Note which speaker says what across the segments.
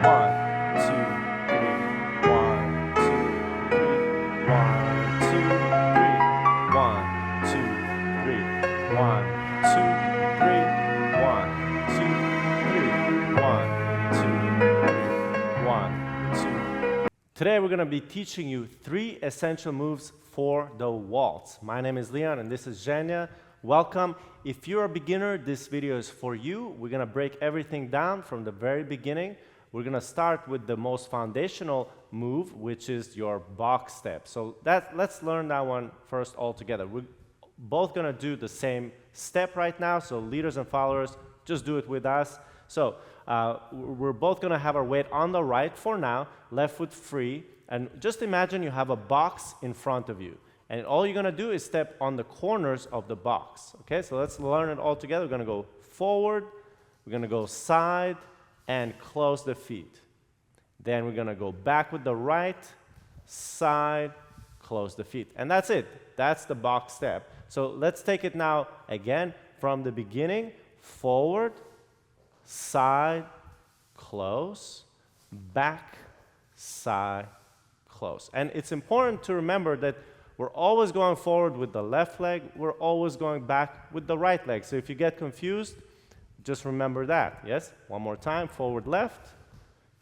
Speaker 1: 1, 2, 3. 1, 2, 3. 1, 2, 3. 1, 2, 3. 1, 2, 3. 1, 2, 3. 1, 2, 3. 1, 2. Today we're going to be teaching you 3 essential moves for the waltz. My name is Leon and this is Zhenya. Welcome. If you're a beginner, this video is for you. We're going to break everything down from the very beginning. We're going to start with the most foundational move, which is your box step. So let's learn that one first all together. We're both going to do the same step right now, so leaders and followers, just do it with us. So we're both going to have our weight on the right for now, left foot free, and just imagine you have a box in front of you. And all you're going to do is step on the corners of the box. Okay, so let's learn it all together. We're going to go forward, we're going to go side, and close the feet. Then we're going to go back with the right, side, close the feet. And that's it. That's the box step. So let's take it now again from the beginning. Forward, side, close, back, side, close. And it's important to remember that we're always going forward with the left leg. We're always going back with the right leg. So if you get confused, just remember that. Yes? One more time. Forward left,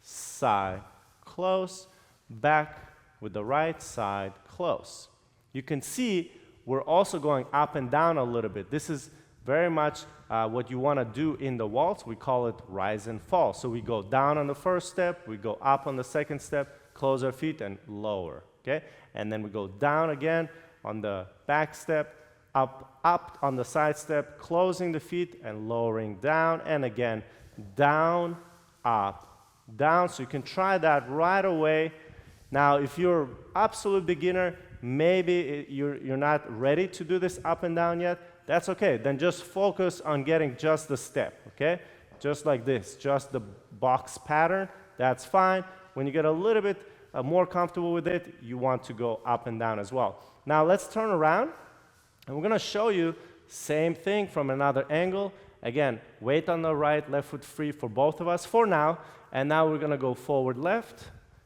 Speaker 1: side, close, back with the right, side, close. You can see we're also going up and down a little bit. This is very much what you want to do in the waltz. We call it rise and fall. So we go down on the first step, we go up on the second step, close our feet and lower. Okay? And then we go down again on the back step, up on the side step, closing the feet and lowering down, and again, down, up, down. So you can try that right away. Now, if you're absolute beginner, maybe you're not ready to do this up and down yet, that's okay. Then just focus on getting just the step, okay? Just like this, just the box pattern, that's fine. When you get a little bit more comfortable with it, you want to go up and down as well. Now let's turn around, and we're going to show you same thing from another angle. Again, weight on the right, left foot free for both of us for now. And now we're going to go forward left,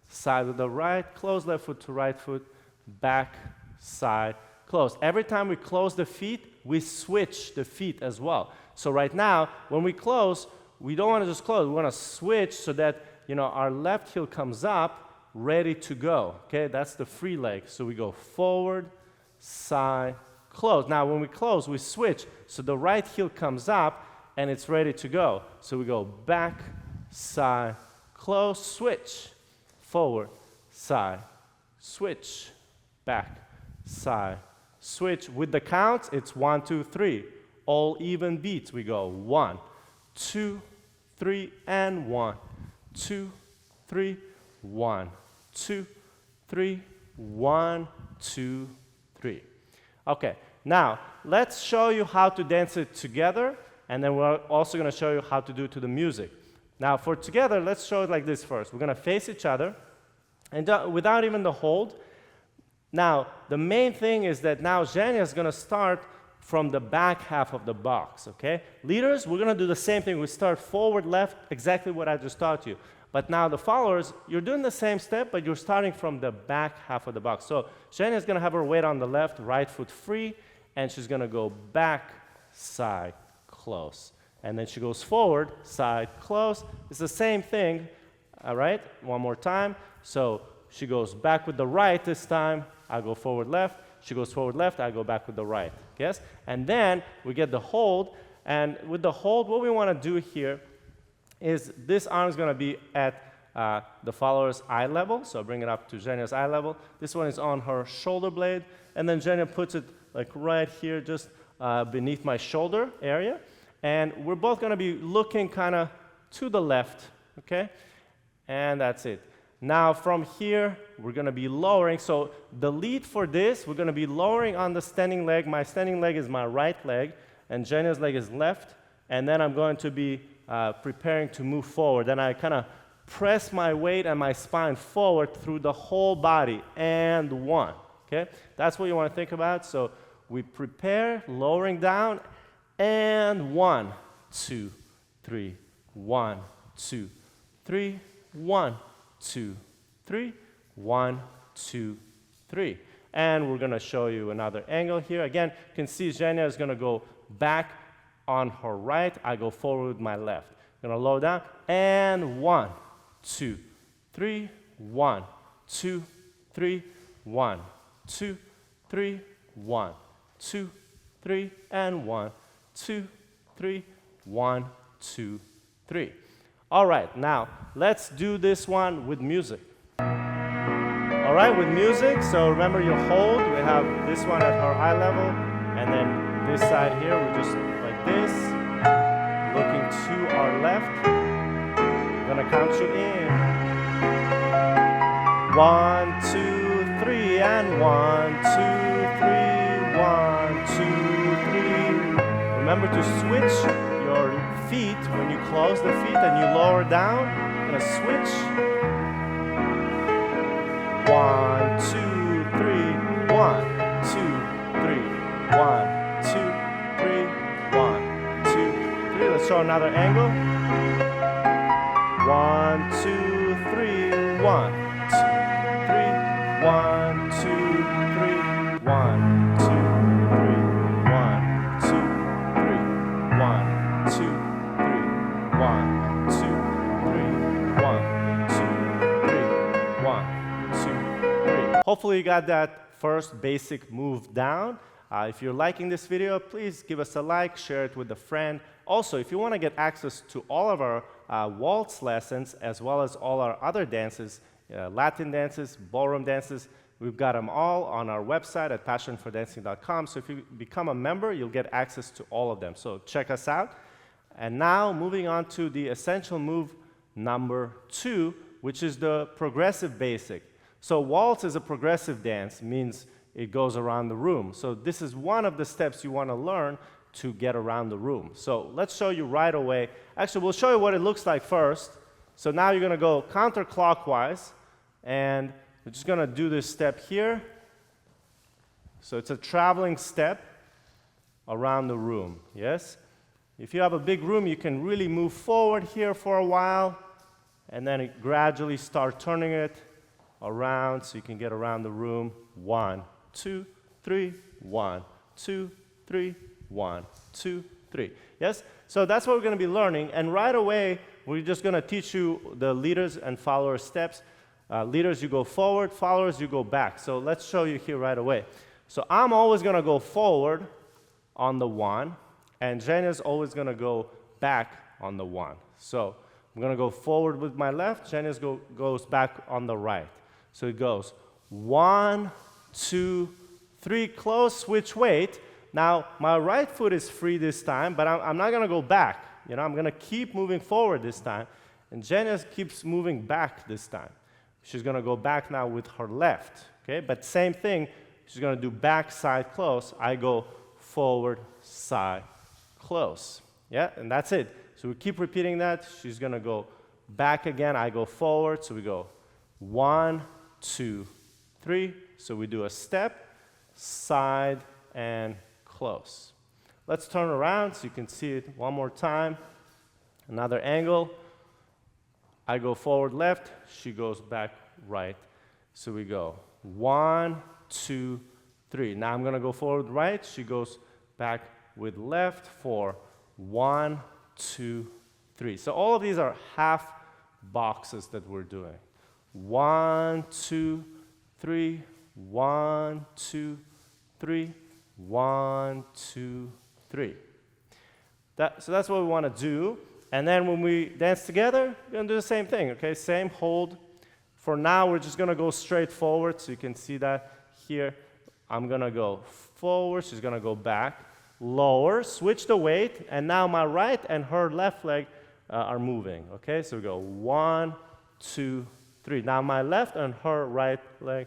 Speaker 1: side with the right, close left foot to right foot, back, side, close. Every time we close the feet, we switch the feet as well. So right now, when we close, we don't want to just close. We want to switch so that, our left heel comes up, ready to go. Okay, that's the free leg. So we go forward, side, close. Now when we close, we switch. So the right heel comes up and it's ready to go. So we go back, side, close, switch, forward, side, switch, back, side, switch. With the counts, it's 1, 2, 3. All even beats. We go 1, 2, 3, and 1, 2, 3, 1, 2, 3, 1, 2, 3. Okay, now let's show you how to dance it together, and then we're also going to show you how to do it to the music. Now for together, let's show it like this first. We're going to face each other, and without even the hold. Now the main thing is that now Zhenya is going to start from the back half of the box, okay? Leaders, we're going to do the same thing. We start forward, left, exactly what I just taught you. But now the followers, you're doing the same step, but you're starting from the back half of the box. So Zhenya is going to have her weight on the left, right foot free, and she's going to go back, side, close. And then she goes forward, side, close. It's the same thing, all right? One more time. So she goes back with the right this time. I go forward, left. She goes forward, left. I go back with the right, yes? And then we get the hold. And with the hold, what we want to do here is this arm is going to be at the follower's eye level. So bring it up to Zhenya's eye level. This one is on her shoulder blade. And then Zhenya puts it like right here, just beneath my shoulder area. And we're both going to be looking kind of to the left, okay? And that's it. Now from here, we're going to be lowering. So the lead for this, we're going to be lowering on the standing leg. My standing leg is my right leg, and Zhenya's leg is left. And then I'm going to be preparing to move forward. And I kind of press my weight and my spine forward through the whole body. And 1, okay? That's what you want to think about. So we prepare, lowering down, and 1, 2, 3, 1, 2, 3, 1, 2, 3, 1, 2, 3. And we're going to show you another angle here. Again, you can see Zhenya is going to go back on her right. I go forward with my left. Going to lower down. And 1, 2, 3, 1, 2, 3, 1, 2, 3, 1, 2, 3, and 1, 2, 3, 1, 2, 3. All right, now let's do this one with music. All right, with music, so remember you hold. We have this one at our eye level, and then this side here, we're just like this, looking to our left. I'm gonna count you in. 1, 2, 3, and 1, 2, 3, 1, 2, 3. Remember to switch your feet when you close the feet and you lower down. I'm gonna switch. 1, 2, 3, 1, 2, 3, 1, 2, 3, 1, 2, 3. Let's show another angle. 1, 2, 3, 1, 2, 3, 1, 2, 3, 1, 2, 3, 1, 2, 3, 1, 2, 3, 1, 2, 3, 1, 2, 3, 1. Hopefully you got that first basic move down. If you're liking this video, please give us a like, share it with a friend. Also, if you want to get access to all of our waltz lessons, as well as all our other dances, Latin dances, ballroom dances, we've got them all on our website at passionfordancing.com. So if you become a member, you'll get access to all of them. So check us out. And now moving on to the essential move number 2, which is the progressive basic. So waltz is a progressive dance, means it goes around the room. So this is one of the steps you want to learn to get around the room. So let's show you right away. Actually, we'll show you what it looks like first. So now you're going to go counterclockwise, and we're just going to do this step here. So it's a traveling step around the room, yes? If you have a big room, you can really move forward here for a while, and then gradually start turning it around so you can get around the room. 1, 2, 3, 1, 2, 3, 1, 2, 3. Yes? So that's what we're going to be learning. And right away, we're just going to teach you the leaders and follower steps. Leaders, you go forward. Followers, you go back. So let's show you here right away. So I'm always going to go forward on the 1, and Zhenya's always going to go back on the 1. So I'm going to go forward with my left. Zhenya's goes back on the right. So it goes 1, 2, 3, close, switch weight. Now, my right foot is free this time, but I'm not going to go back. You know, I'm going to keep moving forward this time. And Zhenya keeps moving back this time. She's going to go back now with her left. Okay, but same thing. She's going to do back, side, close. I go forward, side, close. Yeah, and that's it. So we keep repeating that. She's going to go back again. I go forward. So we go 1, 2, 3. So we do a step, side, and close. Let's turn around so you can see it one more time. Another angle. I go forward left. She goes back right. So we go 1, 2, 3. Now I'm going to go forward right. She goes back with left for 1, 2, 3. So all of these are half boxes that we're doing. 1, 2, 3, 1, 2, 3, 1, 2, 3. So that's what we want to do. And then when we dance together, we're going to do the same thing, okay? Same hold. For now, we're just going to go straight forward, so you can see that here. I'm going to go forward. She's going to go back. Lower, switch the weight, and now my right and her left leg are moving, okay? So we go 1, 2, 3. Now my left and her right leg.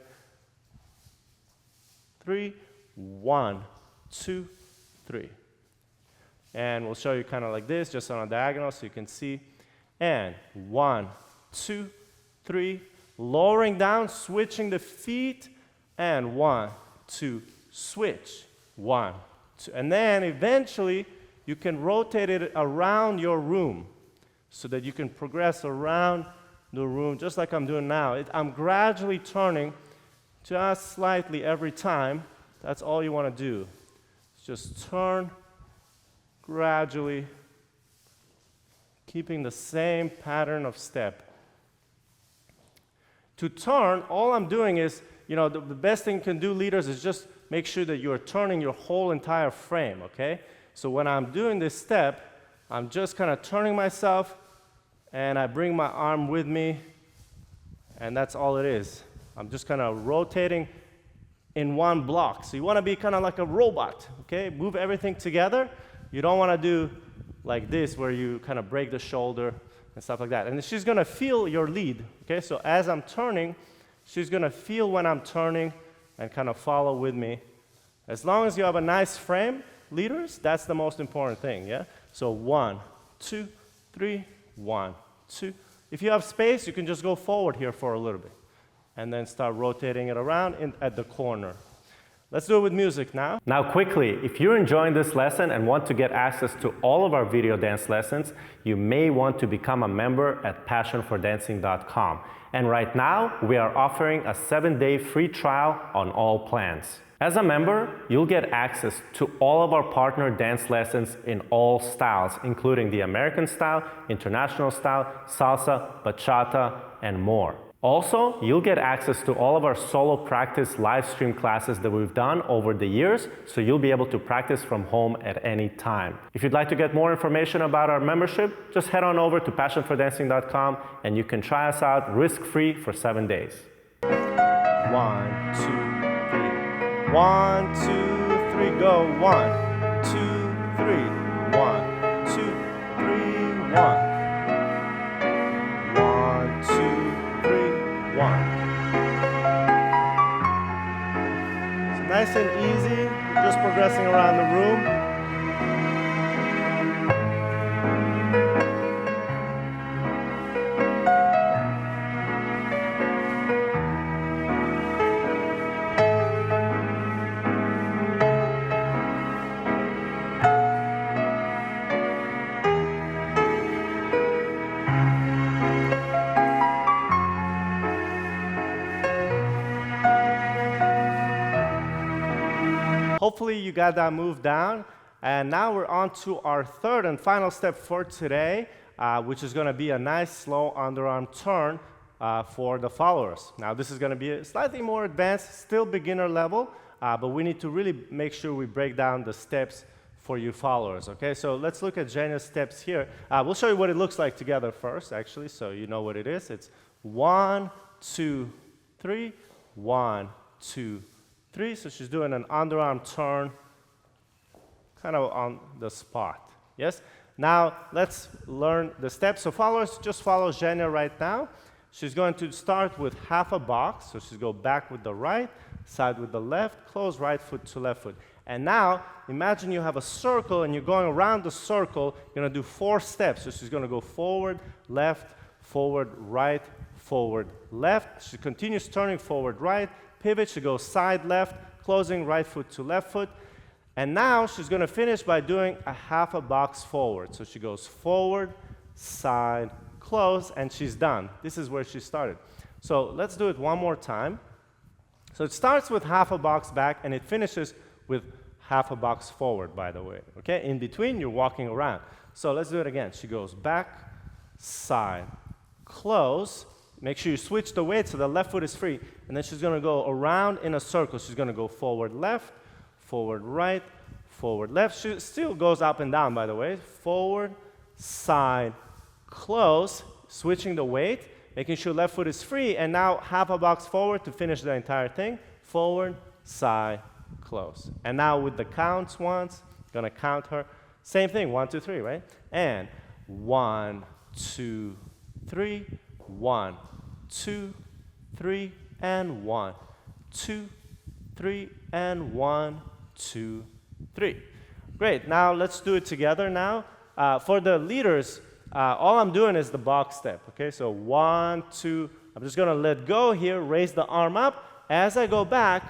Speaker 1: 3, 1, 2, 3. And we'll show you kind of like this, just on a diagonal so you can see. And 1, 2, 3. Lowering down, switching the feet. And 1, 2, switch. 1, 2. And then eventually you can rotate it around your room so that you can progress around the room, just like I'm doing now. I'm gradually turning just slightly every time. That's all you want to do. Just turn gradually, keeping the same pattern of step. To turn, all I'm doing is, the best thing you can do, leaders, is just make sure that you're turning your whole entire frame, okay? So when I'm doing this step, I'm just kind of turning myself, and I bring my arm with me, and that's all it is. I'm just kind of rotating in one block. So you want to be kind of like a robot, okay? Move everything together. You don't want to do like this where you kind of break the shoulder and stuff like that. And she's going to feel your lead, okay? So as I'm turning, she's going to feel when I'm turning and kind of follow with me. As long as you have a nice frame, leaders, that's the most important thing, yeah? So 1, 2, 3, 1, 2. If you have space, you can just go forward here for a little bit and then start rotating it around at the corner. Let's do it with music now. Now quickly, if you're enjoying this lesson and want to get access to all of our video dance lessons, you may want to become a member at passionfordancing.com. And right now, we are offering a 7-day free trial on all plans. As a member, you'll get access to all of our partner dance lessons in all styles, including the American style, international style, salsa, bachata, and more. Also, you'll get access to all of our solo practice live stream classes that we've done over the years, so you'll be able to practice from home at any time. If you'd like to get more information about our membership, just head on over to passionfordancing.com and you can try us out risk-free for 7 days. 1, 2, 3. 1, 2, 3, go. 1, 2, 3. 1, 2, 3, 1. 1. So nice and easy, just progressing around the room. Hopefully you got that move down, and now we're on to our third and final step for today, which is going to be a nice slow underarm turn for the followers. Now this is going to be a slightly more advanced, still beginner level, but we need to really make sure we break down the steps for you followers, okay? So let's look at Jenna's steps here. We'll show you what it looks like together first, actually, so you know what it is. It's 1, 2, 3, 1, 2, 3, so she's doing an underarm turn, kind of on the spot, yes? Now, let's learn the steps. So followers, just follow Jenna right now. She's going to start with half a box, so she's go back with the right, side with the left, close right foot to left foot. And now, imagine you have a circle and you're going around the circle, you're gonna do 4 steps. So she's gonna go forward, right, forward, left. She continues turning forward, right, pivot, she goes side left, closing right foot to left foot. And now she's going to finish by doing a half a box forward. So she goes forward, side, close, and she's done. This is where she started. So let's do it one more time. So it starts with half a box back, and it finishes with half a box forward, by the way. Okay? In between, you're walking around. So let's do it again. She goes back, side, close. Make sure you switch the weight so the left foot is free. And then she's going to go around in a circle. She's going to go forward left, forward right, forward left. She still goes up and down, by the way. Forward, side, close, switching the weight, making sure left foot is free. And now half a box forward to finish the entire thing. Forward, side, close. And now with the counts once, going to count her. Same thing, 1, 2, 3, right? And 1, 2, 3, 1, 2, 3, and 1, 2, 3, and 1, 2, 3. Great. Now let's do it together now. For the leaders, all I'm doing is the box step. Okay, so 1, 2. I'm just going to let go here, raise the arm up. As I go back,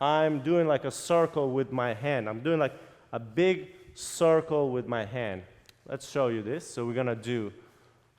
Speaker 1: I'm doing like a circle with my hand. I'm doing like a big circle with my hand. Let's show you this. So we're going to do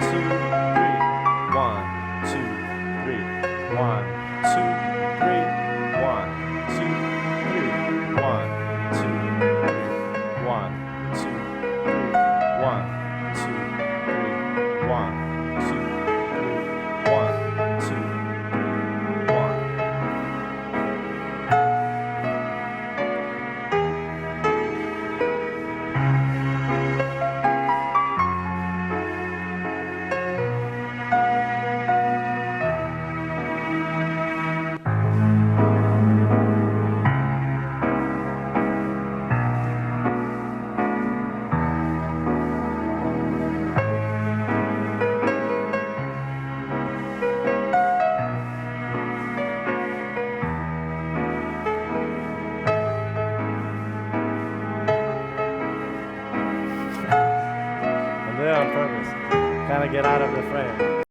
Speaker 1: two, three. 1, 2, 3. 1, 2, 3. 1, 2, 3. 1, 2, 3. 1, 2, 3. 1, 2, 3. 1, 2, 3. 1, 2, 3. 1. I'm there on purpose. Kind of get out of the frame.